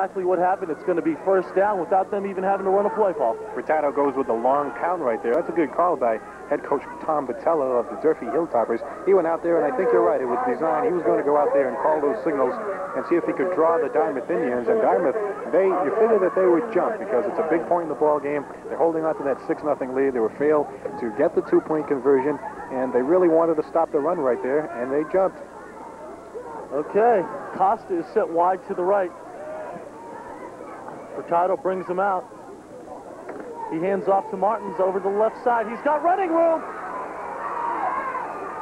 exactly what happened. It's going to be first down without them even having to run a play, Paul. Furtado goes with the long count right there. That's a good call by head coach Tom Botello of the Durfee Hilltoppers. He went out there, and I think you're right. It was designed. He was going to go out there and call those signals and see if he could draw the Dartmouth Indians. And Dartmouth, you figure that they would jump because it's a big point in the ball game. They're holding on to that 6-0 lead. They were failed to get the 2-point conversion, and they really wanted to stop the run right there, and they jumped. Okay, Costa is set wide to the right. Furtado brings him out. He hands off to Martins over the left side. He's got running room.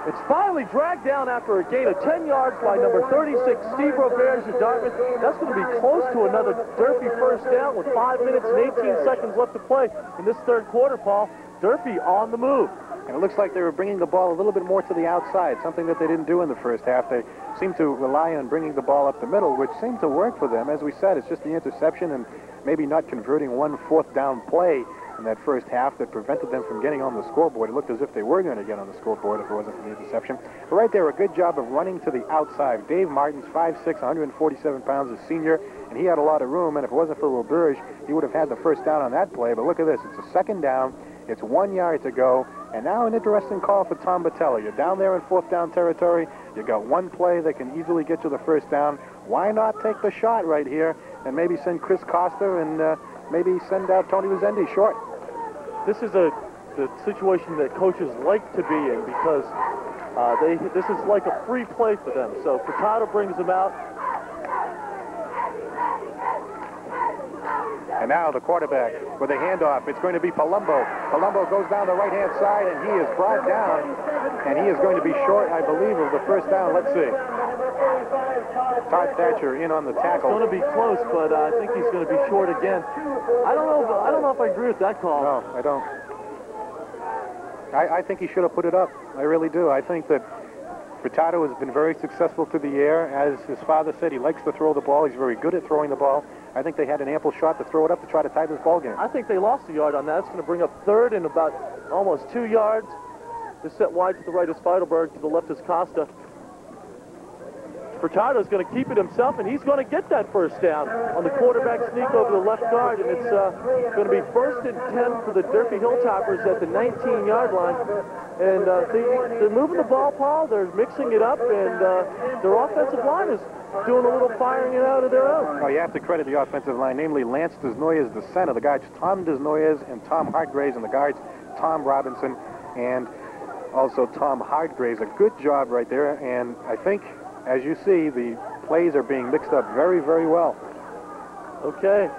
It's finally dragged down after a gain of 10 yards by number 36, Steve Roberge of Dartmouth. That's going to be close to another Durfee first down with 5 minutes and 18 seconds left to play in this third quarter, Paul. Durfee on the move. And it looks like they were bringing the ball a little bit more to the outside, something that they didn't do in the first half. They seemed to rely on bringing the ball up the middle, which seemed to work for them. As we said, it's just the interception and maybe not converting one fourth down play in that first half that prevented them from getting on the scoreboard. It looked as if they were going to get on the scoreboard if it wasn't for the interception. But right there, a good job of running to the outside. Dave Martins, 5'6", 147 pounds, a senior, and he had a lot of room, and if it wasn't for Roberge, he would have had the first down on that play. But look at this. It's a second down. It's 1 yard to go. And now an interesting call for Tom Botello. You're down there in fourth down territory. You got one play that can easily get you the first down. Why not take the shot right here and maybe send Chris Costa and maybe send out Tony Rezendi short? This is the situation that coaches like to be in because this is like a free play for them. So Furtado brings them out. And now the quarterback with a handoff. It's going to be Palumbo. Palumbo goes down the right-hand side, and he is brought down. And he is going to be short, I believe, of the first down. Let's see. Todd Thatcher in on the tackle. It's going to be close, but I think he's going to be short again. I don't know if I agree with that call. No, I don't. I think he should have put it up. I really do. I think that Furtado has been very successful to the air. As his father said, he likes to throw the ball. He's very good at throwing the ball. I think they had an ample shot to throw it up to try to tie this ball game. I think they lost a yard on that. It's going to bring up third and about almost 2 yards. This set wide to the right is Feidelberg, to the left is Costa. Furtado's going to keep it himself, and he's going to get that first down on the quarterback sneak over the left guard, and it's going to be 1st and 10 for the Durfee Hilltoppers at the 19-yard line. And they're moving the ball, Paul. They're mixing it up, and their offensive line is doing a little firing it out of their own. Oh, you have to credit the offensive line, namely Lance Desnoyers, the center. The guards Tom Desnoyers and Tom Hartgraves, and the guards Tom Robinson and also Tom Hartgraves. A good job right there, and I think, as you see, the plays are being mixed up very, very well. Okay.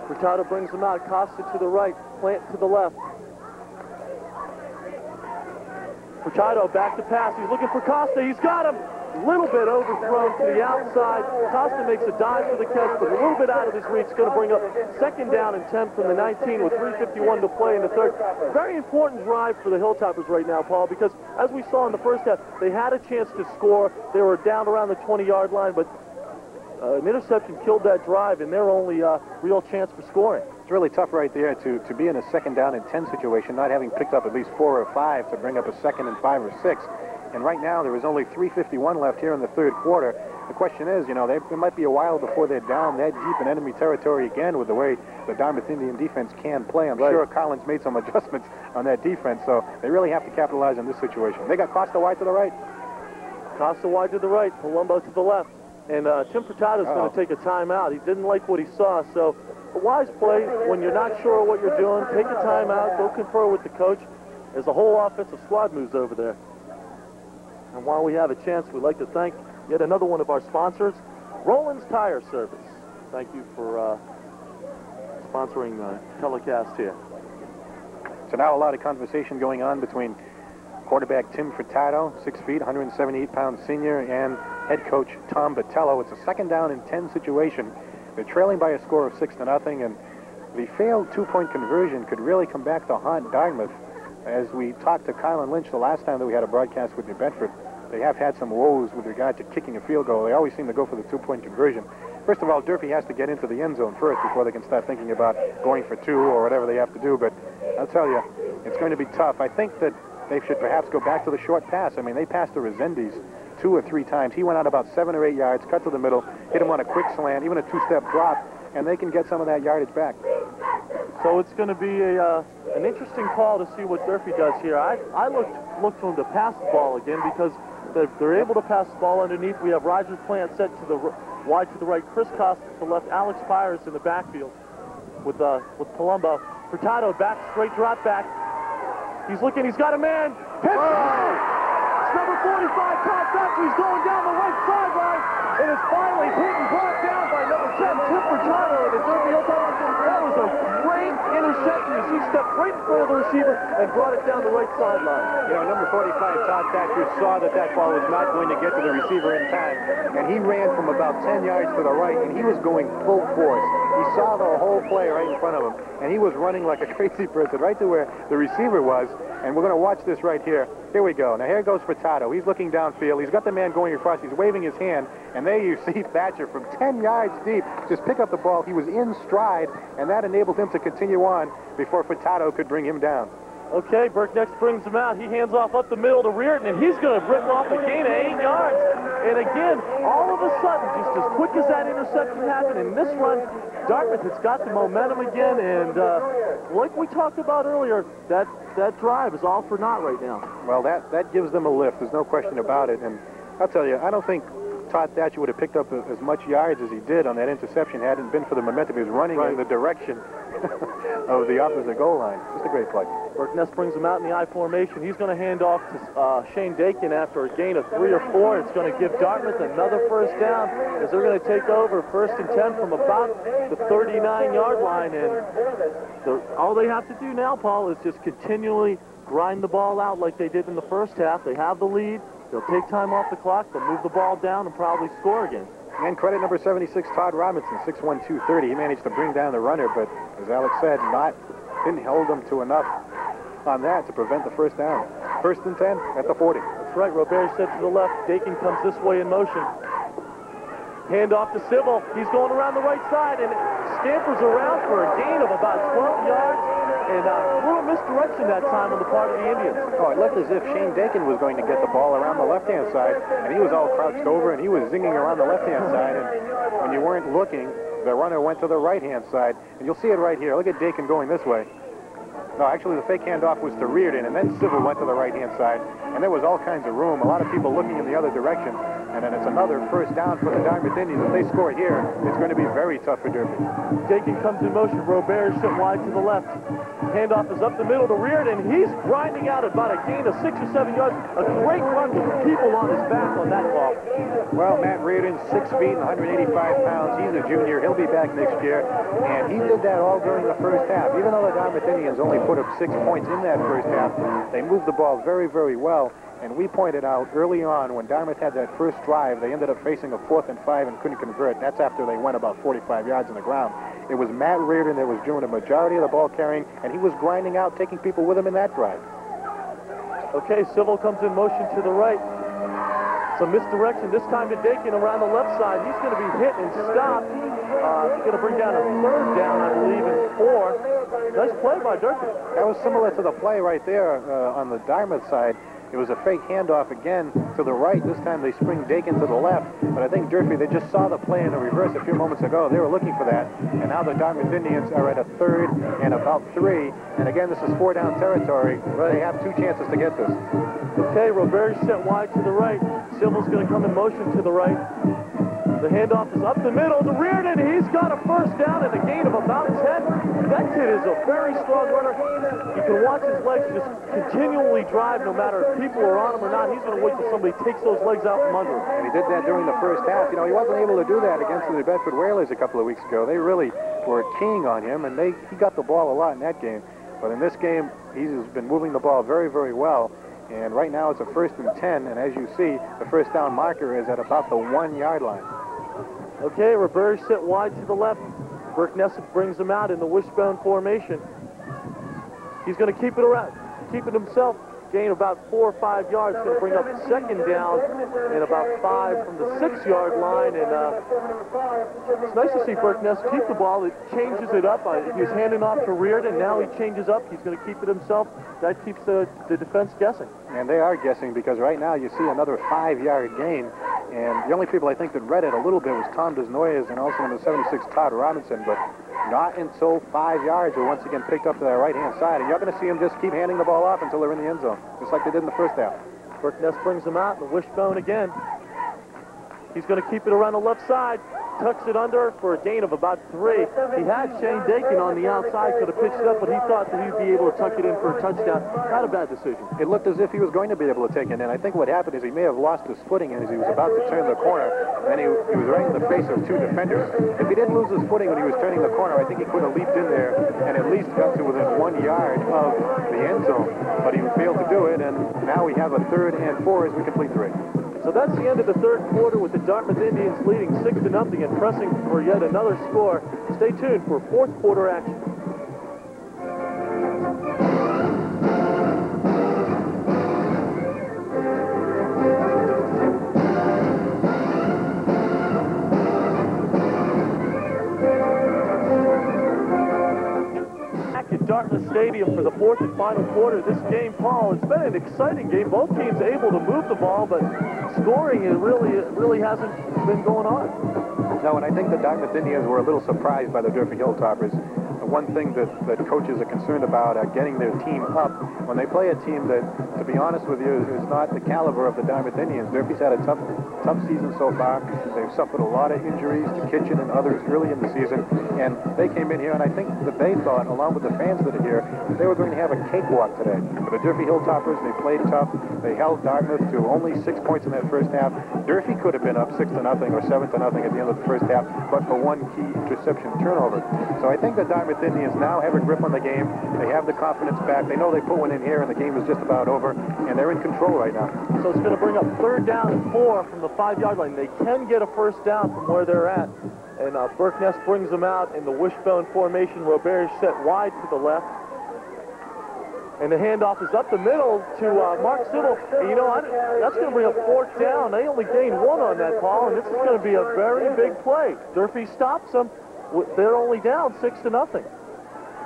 Furtado brings them out. Costa to the right. Plant to the left. Furtado back to pass. He's looking for Costa. He's got him. A little bit overthrown to the outside. Costa makes a dive for the catch, but a little bit out of his reach. It's going to bring up 2nd down and 10 from the 19 with 3:51 to play in the third. Very important drive for the Hilltoppers right now, Paul, because as we saw in the first half, they had a chance to score. They were down around the 20-yard line, but an interception killed that drive, and their only real chance for scoring. It's really tough right there to be in a 2nd down and 10 situation, not having picked up at least 4 or 5 to bring up a 2nd and 5 or 6. And right now, there is only 3:51 left here in the third quarter. The question is, you know, it might be a while before they're down that deep in enemy territory again with the way the Dartmouth Indian defense can play. I'm sure Collins made some adjustments on that defense, so they really have to capitalize on this situation. They got Costa wide to the right. Costa wide to the right, Palumbo to the left. And Tim Furtado's going to take a timeout. He didn't like what he saw, so a wise play. When you're not sure what you're doing, take a timeout, go confer with the coach. There's a whole offensive squad moves over there. And while we have a chance, we'd like to thank yet another one of our sponsors, Roland's Tire Service. Thank you for sponsoring the telecast here. So now a lot of conversation going on between quarterback Tim Furtado, 6 feet, 178-pound senior, and head coach Tom Botello. It's a 2nd down and 10 situation. They're trailing by a score of 6-0, and the failed 2-point conversion could really come back to haunt Dartmouth. As we talked to Kylan Lynch the last time that we had a broadcast with New Bedford, they have had some woes with regard to kicking a field goal. They always seem to go for the 2-point conversion. First of all, Durfee has to get into the end zone first before they can start thinking about going for 2 or whatever they have to do. But I'll tell you, it's going to be tough. I think that they should perhaps go back to the short pass. I mean, they passed to Rezendes 2 or 3 times. He went out about 7 or 8 yards, cut to the middle, hit him on a quick slant, even a 2-step drop, and they can get some of that yardage back. So it's going to be an interesting call to see what Durfee does here. I looked to him to pass the ball again because they're able to pass the ball underneath. We have Roger Plant set to the wide to the right, Chris Costa to the left, Alex Pires in the backfield with Palumbo. Furtado back, straight drop back. He's looking, he's got a man. Pitch! It's number 45, Todd Thatcher. He's going down the right sideline. And it's finally hit and brought down by number 10, Tim Furtado. And the Durfee that was a great interception as he stepped right in front of the receiver and brought it down the right sideline. You know, number 45, Todd Thatcher, saw that ball was not going to get to the receiver in time. And he ran from about 10 yards to the right, and he was going full force. He saw the whole play right in front of him, and he was running like a crazy person right to where the receiver was. And we're going to watch this right here. Here we go. Now here goes Furtado. He's looking downfield. He's got the man going across. He's waving his hand. And there you see Thatcher from 10 yards deep just pick up the ball. He was in stride, and that enabled him to continue on before Furtado could bring him down. Okay, Burke next brings him out. He hands off up the middle to Reardon, and he's going to rip off a gain of 8 yards. And again, all of a sudden, just as quick as that interception happened in this run, Dartmouth has got the momentum again, and like we talked about earlier, that drive is all for naught right now. Well, that gives them a lift. There's no question about it. And I'll tell you, I don't think Todd Thatcher would have picked up as much yards as he did on that interception had it been for the momentum. He was running in the direction of the opposite goal line. Just a great play. Burkness brings him out in the I formation. He's going to hand off to Shane Dakin after a gain of 3 or 4. It's going to give Dartmouth another first down as they're going to take over 1st and 10 from about the 39-yard line. And all they have to do now, Paul, is just continually grind the ball out like they did in the first half. They have the lead. They'll take time off the clock. They'll move the ball down and probably score again. And credit number 76, Todd Robinson, 6'1", 230. He managed to bring down the runner, but as Alex said, didn't hold him to enough on that to prevent the first down. 1st and 10 at the 40. That's right. Robert set to the left. Dakin comes this way in motion. Hand off to Sybil. He's going around the right side and scampers around for a gain of about 12 yards. And a little misdirection that time on the part of the Indians. Oh, it looked as if Shane Dakin was going to get the ball around the left-hand side, and he was all crouched over, and he was zinging around the left-hand side. And when you weren't looking, the runner went to the right-hand side. And you'll see it right here. Look at Dakin going this way. No, actually, the fake handoff was to Reardon, and then Civil went to the right-hand side. And there was all kinds of room, a lot of people looking in the other direction. And then it's another first down for the Dartmouth Indians. If they score here, it's going to be very tough for Durfee. Dakin comes in motion. Robert is sent wide to the left. Handoff is up the middle to Reardon. He's grinding out about a gain of 6 or 7 yards. A great run with people on his back on that ball. Well, Matt Reardon, 6 feet and 185 pounds. He's a junior. He'll be back next year. And he did that all during the first half. Even though the Dartmouth Indians only put up 6 points in that first half, they moved the ball very, very well. And we pointed out early on when Dartmouth had that first drive, they ended up facing a 4th and 5 and couldn't convert. That's after they went about 45 yards on the ground. It was Matt Reardon that was doing a majority of the ball carrying, and he was grinding out, taking people with him in that drive. Okay, Civil comes in motion to the right. Some misdirection, this time to Dakin around the left side. He's going to be hit and stopped. He's going to bring down a 3rd down, I believe, and 4. Nice play by Durfee. That was similar to the play right there on the Dartmouth side. It was a fake handoff again to the right. This time they spring Dakin to the left. But I think Durfee, they just saw the play in the reverse a few moments ago. They were looking for that. And now the Dartmouth Indians are at a 3rd and about 3. And again, this is 4-down territory. They have 2 chances to get this. Okay, Robert's sent wide to the right. Civil's going to come in motion to the right. The handoff is up the middle to Reardon. He's got a first down and a gain of about 10. That kid is a very strong runner. You can watch his legs just continually drive no matter if people are on him or not. He's going to wait till somebody takes those legs out from under him. And he did that during the first half. You know, he wasn't able to do that against the Bedford Whalers a couple of weeks ago. They really were keying on him, and he got the ball a lot in that game. But in this game, he's been moving the ball very, very well. And right now it's a 1st and 10, and as you see, the first down marker is at about the 1-yard line. Okay, Roberge sent wide to the left. Burke Nessa brings him out in the wishbone formation. He's going to keep it around, keep it himself. gain about 4 or 5 yards. Going to bring up second down and about 5 from the 6-yard line. And it's nice to see Burke Ness keep the ball. It changes it up. He was handing off to Reardon. Now he changes up. He's going to keep it himself. That keeps the defense guessing. And they are guessing because right now you see another 5-yard gain. And the only people I think that read it a little bit was Tom Desnoyers and also number 76, Todd Robinson. But not until 5 yards are once again picked up to their right-hand side. And you're going to see them just keep handing the ball off until they're in the end zone, just like they did in the first half. Burke Ness brings them out, the wishbone again. He's going to keep it around the left side. Tucks it under for a gain of about 3. He had Shane Dakin on the outside, could have pitched it up, but he thought that he'd be able to tuck it in for a touchdown. Not a bad decision. It looked as if he was going to be able to take it in. I think what happened is he may have lost his footing as he was about to turn the corner, and he was right in the face of 2 defenders. If he didn't lose his footing when he was turning the corner, I think he could have leaped in there and at least got to within 1 yard of the end zone. But he failed to do it, and now we have a 3rd and 4 as we complete 3. So that's the end of the 3rd quarter with the Dartmouth Indians leading 6-0 and pressing for yet another score. Stay tuned for 4th quarter action. At Dartmouth Stadium for the 4th and final quarter. This game, Paul, it's been an exciting game. Both teams able to move the ball, but scoring it really hasn't been going on. No, and I think the Dartmouth Indians were a little surprised by the Durfee Hilltoppers. One thing that coaches are concerned about getting their team up when they play a team that, to be honest with you, is not the caliber of the Dartmouth Indians. Durfee's had a tough season so far. They've suffered a lot of injuries to Kitchen and others early in the season, and they came in here, and I think that they thought, along with the fans that are here, that they were going to have a cakewalk today. For the Durfee Hilltoppers, they played tough. They held Dartmouth to only 6 points in that first half. Durfee could have been up 6-0 or 7-0 at the end of the first half, but for one key interception turnover. So I think the Dartmouth Indians now have a grip on the game. They have the confidence back. They know they put one in here, and the game is just about over, and they're in control right now. So it's going to bring up 3rd down and 4 from the 5-yard line. They can get a first down from where they're at. And Burke Ness brings them out in the wishbone formation. Robert is set wide to the left. And the handoff is up the middle to Mark Siddle. And you know, that's going to bring up 4th down. They only gained 1 on that, Paul, and this is going to be a very big play. Durfee stops them. They're only down 6-0.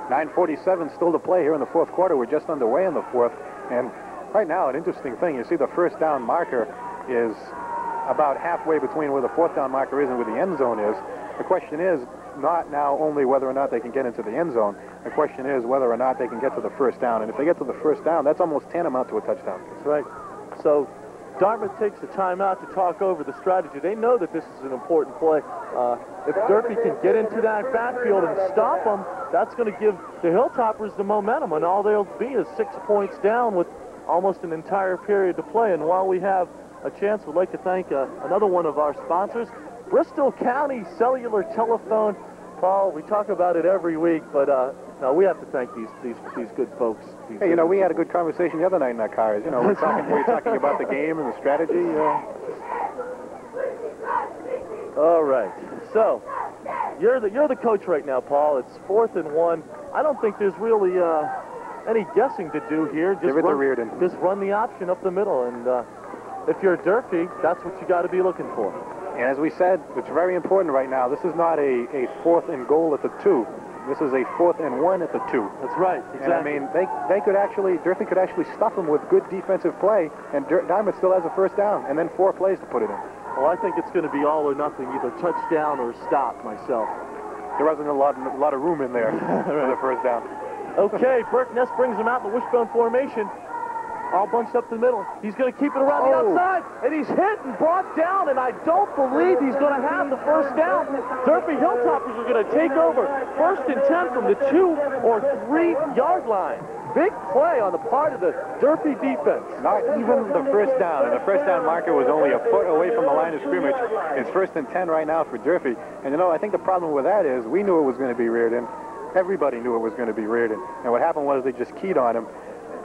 9:47 still to play here in the 4th quarter. We're just underway in the 4th. And right now, an interesting thing, you see the first down marker is about halfway between where the 4th down marker is and where the end zone is. The question is not now only whether or not they can get into the end zone. The question is whether or not they can get to the first down. And if they get to the first down, that's almost tantamount to a touchdown. That's right. So Dartmouth takes the timeout to talk over the strategy. They know that this is an important play. If Durfee can get into that backfield and stop them, that's going to give the Hilltoppers the momentum, and all they'll be is 6 points down with almost an entire period to play. And while we have a chance, we'd like to thank another one of our sponsors, Bristol County Cellular Telephone. Paul, we talk about it every week, but no, we have to thank these good folks. Hey, you know, we had a good conversation the other night in our cars. You know, we're talking about the game and the strategy. All right. So, you're the coach right now, Paul. It's 4th and 1. I don't think there's really any guessing to do here. Just run the option up the middle, and if you're Durfee, that's what you got to be looking for. And as we said, it's very important right now. This is not a 4th and goal at the 2. This is a 4th and 1 at the 2. That's right, exactly. And I mean, Durfee could actually stuff them with good defensive play, and Dartmouth still has a first down, and then 4 plays to put it in. Well, I think it's going to be all or nothing, either touchdown or stop myself. There wasn't a lot of room in there for the first down. Okay, Burke Ness brings him out in the wishbone formation. All bunched up the middle. He's going to keep it around the outside, and he's hit and brought down, and I don't believe he's going to have the first down. Durfee Hilltoppers are going to take over 1st and 10 from the 2 or 3 yard line. Big play on the part of the Durfee defense. Not even the first down, and the first down marker was only a foot away from the line of scrimmage. It's 1st and 10 right now for Durfee. And you know, I think the problem with that is we knew it was going to be Reardon. Everybody knew it was going to be Reardon. And what happened was they just keyed on him.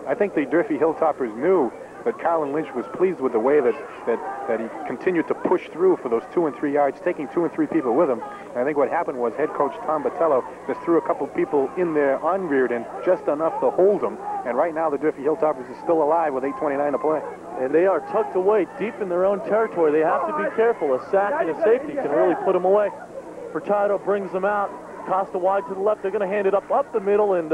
I think the Durfee Hilltoppers knew that Carlin Lynch was pleased with the way that he continued to push through for those 2 and 3 yards, taking 2 and 3 people with him. And I think what happened was head coach Tom Botello just threw a couple people in there on Reardon, just enough to hold them. And right now the Durfee Hilltoppers is still alive with 8:29 to play. And they are tucked away deep in their own territory. They have to be careful. A sack and a safety can really put them away. Furtado brings them out. Costa wide to the left. They're going to hand it up the middle, and